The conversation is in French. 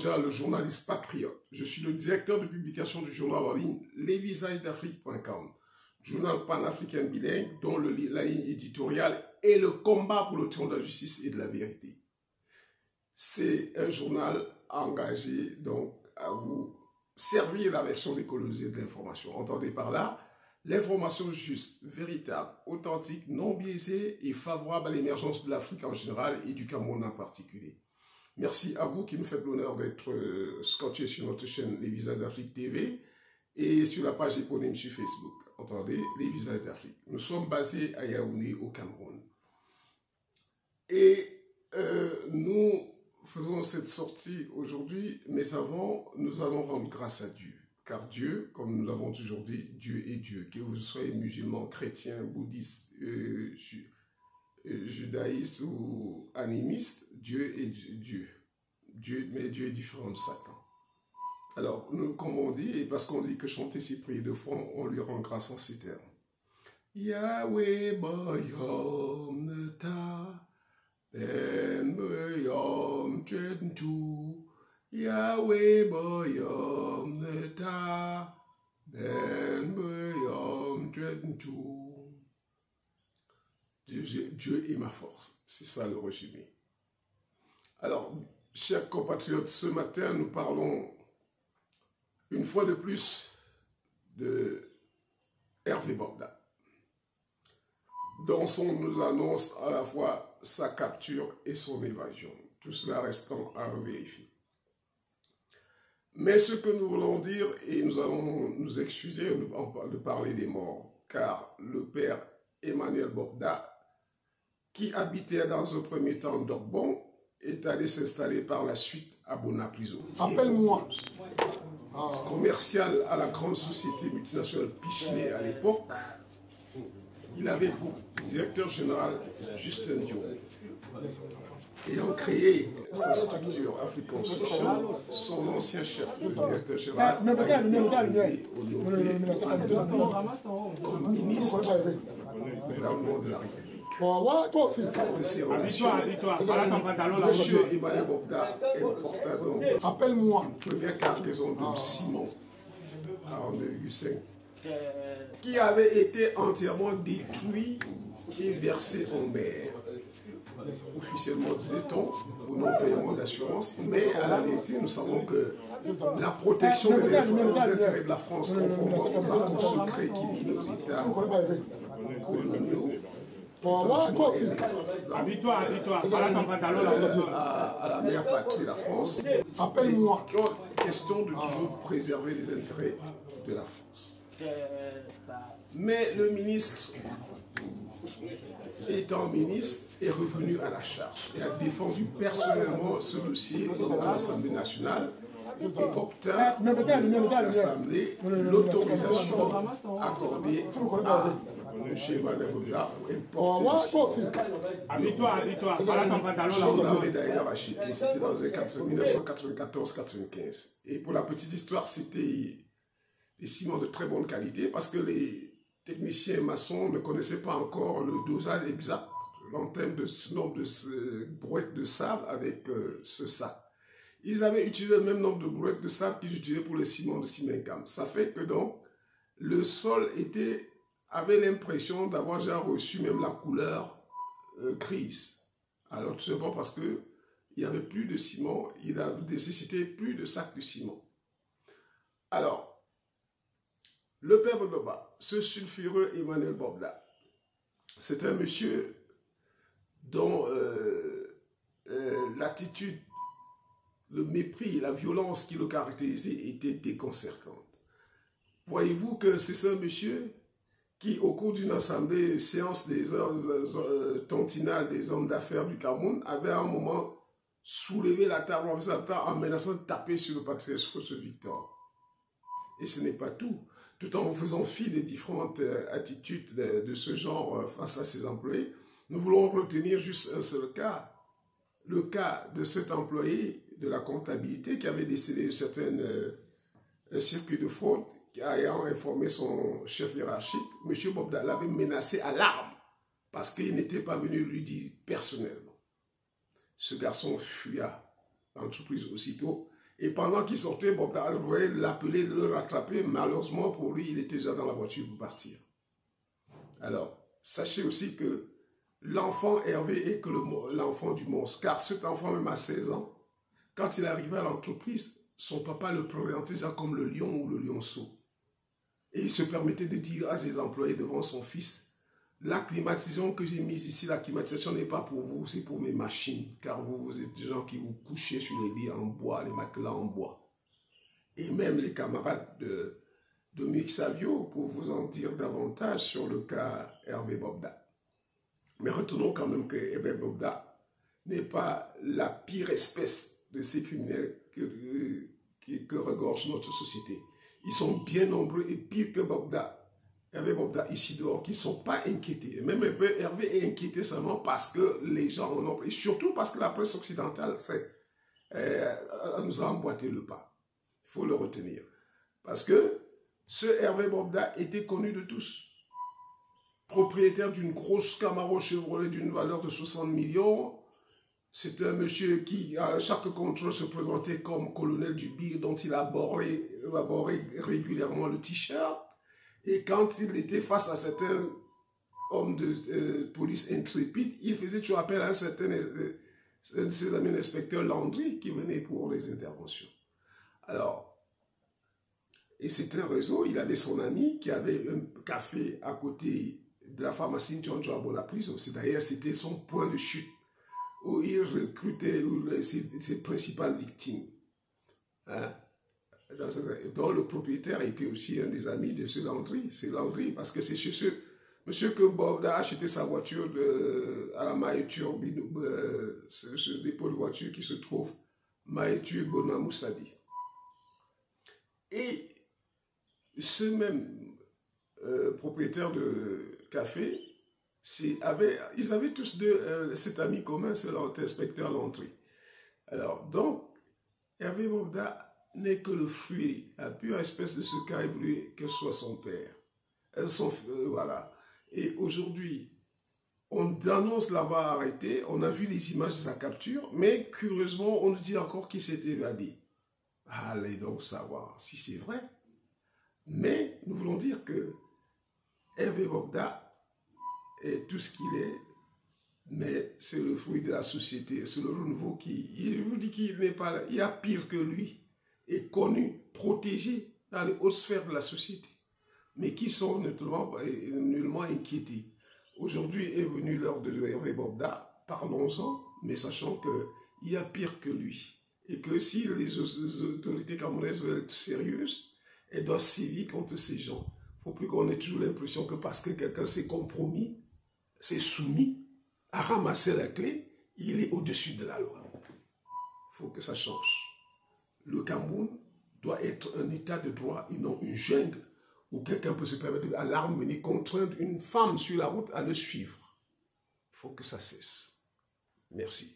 Anja, le journaliste patriote. Je suis le directeur de publication du journal en ligne lesvisagesdafrique.com, journal panafricain bilingue dont la ligne éditoriale est le combat pour le trône de la justice et de la vérité. C'est un journal engagé donc à vous servir la version décolonisée de l'information. Entendez par là l'information juste, véritable, authentique, non biaisée et favorable à l'émergence de l'Afrique en général et du Cameroun en particulier. Merci à vous qui nous faites l'honneur d'être scotché sur notre chaîne Les Visages d'Afrique TV et sur la page éponyme sur Facebook. Entendez, Les Visages d'Afrique. Nous sommes basés à Yaoundé, au Cameroun. Et nous faisons cette sortie aujourd'hui, mais avant, nous allons rendre grâce à Dieu. Car Dieu, comme nous l'avons toujours dit, Dieu est Dieu. Que vous soyez musulman, chrétien, bouddhiste, judaïste ou animiste, Dieu est Dieu. Mais Dieu est différent de Satan. Alors, nous, comme on dit, et parce qu'on dit que chanter ses prières de foi, on lui rend grâce en ces termes. Yahweh Bayom Neta, Ben Bayom Tchedentou, Yahweh Bayom Neta, Ben Bayom Tchedentou. Dieu est ma force. C'est ça le résumé. Alors, chers compatriotes, ce matin, nous parlons une fois de plus de Hervé Bobda, dont on nous annonce à la fois sa capture et son évasion. Tout cela restant à vérifier. Mais ce que nous voulons dire, et nous allons nous excuser de parler des morts, car le père Emmanuel Bobda, qui habitait dans un premier temps d'Ogbon, est allé s'installer par la suite à Bonapriso. Appelle-moi. Commercial à la grande société multinationale Pichelé à l'époque, il avait pour directeur général Justin Diop. Ayant créé sa structure Afrique Construction, son ancien chef, le directeur général, a été honoré comme ministre du gouvernement de la République. De ces relations, Monsieur Emmanuel Bobda importa donc une première cargaison de ciment à 1,5 qui avait été entièrement détruit et versé en mer. Officiellement, disait-on, au non-paiement d'assurance, mais à la vérité, nous savons que la protection des intérêts de la France conformément aux accords secrets qui lient nos États coloniaux à la mère patrie, la France, appelle-moi. Question de toujours préserver les intérêts de la France. Mais le ministre, étant ministre, est revenu à la charge et a défendu personnellement ce dossier à l'Assemblée nationale et obtint de l'Assemblée l'autorisation accordée à M. Emmanuel Bobda pour importer j'en avais d'ailleurs acheté, c'était dans les 1994-95. Et pour la petite histoire, c'était des ciments de très bonne qualité parce que les techniciens maçons ne connaissaient pas encore le dosage exact en termes de nombre de brouettes de sable avec ce sac. Ils avaient utilisé le même nombre de brouettes de sable qu'ils utilisaient pour les ciments de Simencam. Ça fait que donc, le sol avait l'impression d'avoir déjà reçu même la couleur grise. Alors tout simplement parce que il n'y avait plus de ciment, il a nécessité plus de sacs de ciment. Alors, le père Bobda, ce sulfureux Emmanuel Bobda, c'est un monsieur dont l'attitude, le mépris, la violence qui le caractérisait était déconcertante. Voyez-vous que c'est ce monsieur qui, au cours d'une assemblée, séance des heures tontinales des hommes d'affaires du Cameroun, avait à un moment soulevé la table en menaçant de taper sur le patriarche François Victor. Et ce n'est pas tout. Tout en faisant fi des différentes attitudes de ce genre face à ses employés, nous voulons retenir juste un seul cas. Le cas de cet employé de la comptabilité qui avait décelé certains circuits de fraude, qui ayant informé son chef hiérarchique, M. Bobda l'avait menacé à l'arme parce qu'il n'était pas venu lui dire personnellement. Ce garçon fuya l'entreprise aussitôt Et pendant qu'il sortait, Bobda voulait l'appeler, le rattraper. Malheureusement pour lui, il était déjà dans la voiture pour partir. Alors, sachez aussi que l'enfant Hervé est que l'enfant du monstre. Car cet enfant, même à 16 ans, quand il arrivait à l'entreprise, son papa le présentait déjà comme le lion ou le lionceau. Et il se permettait de dire à ses employés devant son fils, la climatisation que j'ai mise ici, la climatisation n'est pas pour vous, c'est pour mes machines. Car vous êtes des gens qui vous couchez sur les lits en bois, les matelas en bois. Et même les camarades de Dominique Savio, pour vous en dire davantage sur le cas Hervé Bobda. Mais retenons quand même que Hervé Bobda n'est pas la pire espèce de ces criminels que regorge notre société. Ils sont bien nombreux et pire que Bobda, Hervé Bobda ici dehors, qui ne sont pas inquiétés. Même Hervé est inquiété seulement parce que les gens en ont... Et surtout parce que la presse occidentale nous a emboîté le pas. Il faut le retenir. Parce que ce Hervé Bobda était connu de tous. Propriétaire d'une grosse Camaro Chevrolet d'une valeur de 60 millions. C'est un monsieur qui, à chaque contrôle, se présentait comme colonel du BIR dont il abordait régulièrement le t-shirt. Et quand il était face à certains hommes de police intrépides, il faisait toujours appel à un certain de ses amis inspecteur Landry qui venait pour les interventions. Alors, et c'était un réseau, il avait son ami qui avait un café à côté de la pharmacie John Joe à Bonaprise. D'ailleurs, c'était son point de chute où il recrutait ses principales victimes. Hein? Dont le propriétaire était aussi un des amis de ce Landry. C'est Landry, parce que c'est chez ce monsieur que Bobda a acheté sa voiture à la Maïtur, ce dépôt de voiture qui se trouve Maïtur Bonamoussadi. Et ce même propriétaire de café, ils avaient tous deux cet ami commun, c'est l'inspecteur Landry. Alors, donc, Hervé Bobda n'est que le fruit, la pure espèce de ce qu'a évolué que soit son père. Voilà. Et aujourd'hui, on annonce l'avoir arrêté, on a vu les images de sa capture, mais curieusement, on nous dit encore qu'il s'est évadé. Allez donc savoir si c'est vrai. Mais nous voulons dire que Hervé Bobda est tout ce qu'il est, mais c'est le fruit de la société, c'est le renouveau qui... Il vous dit qu'il n'est pas là, il y a pire que lui, est connu, protégé dans les hautes sphères de la société, mais qui sont nullement inquiétés. Aujourd'hui est venu l'heure de Hervé Bobda, parlons-en, mais sachant qu'il y a pire que lui, et que si les autorités camerounaises veulent être sérieuses, elles doivent sévir contre ces gens. Il ne faut plus qu'on ait toujours l'impression que parce que quelqu'un s'est compromis, s'est soumis, a ramassé la clé, il est au-dessus de la loi. Il faut que ça change. Le Cameroun doit être un état de droit et non une jungle où quelqu'un peut se permettre à l'arme venir contraindre une femme sur la route à le suivre. Il faut que ça cesse. Merci.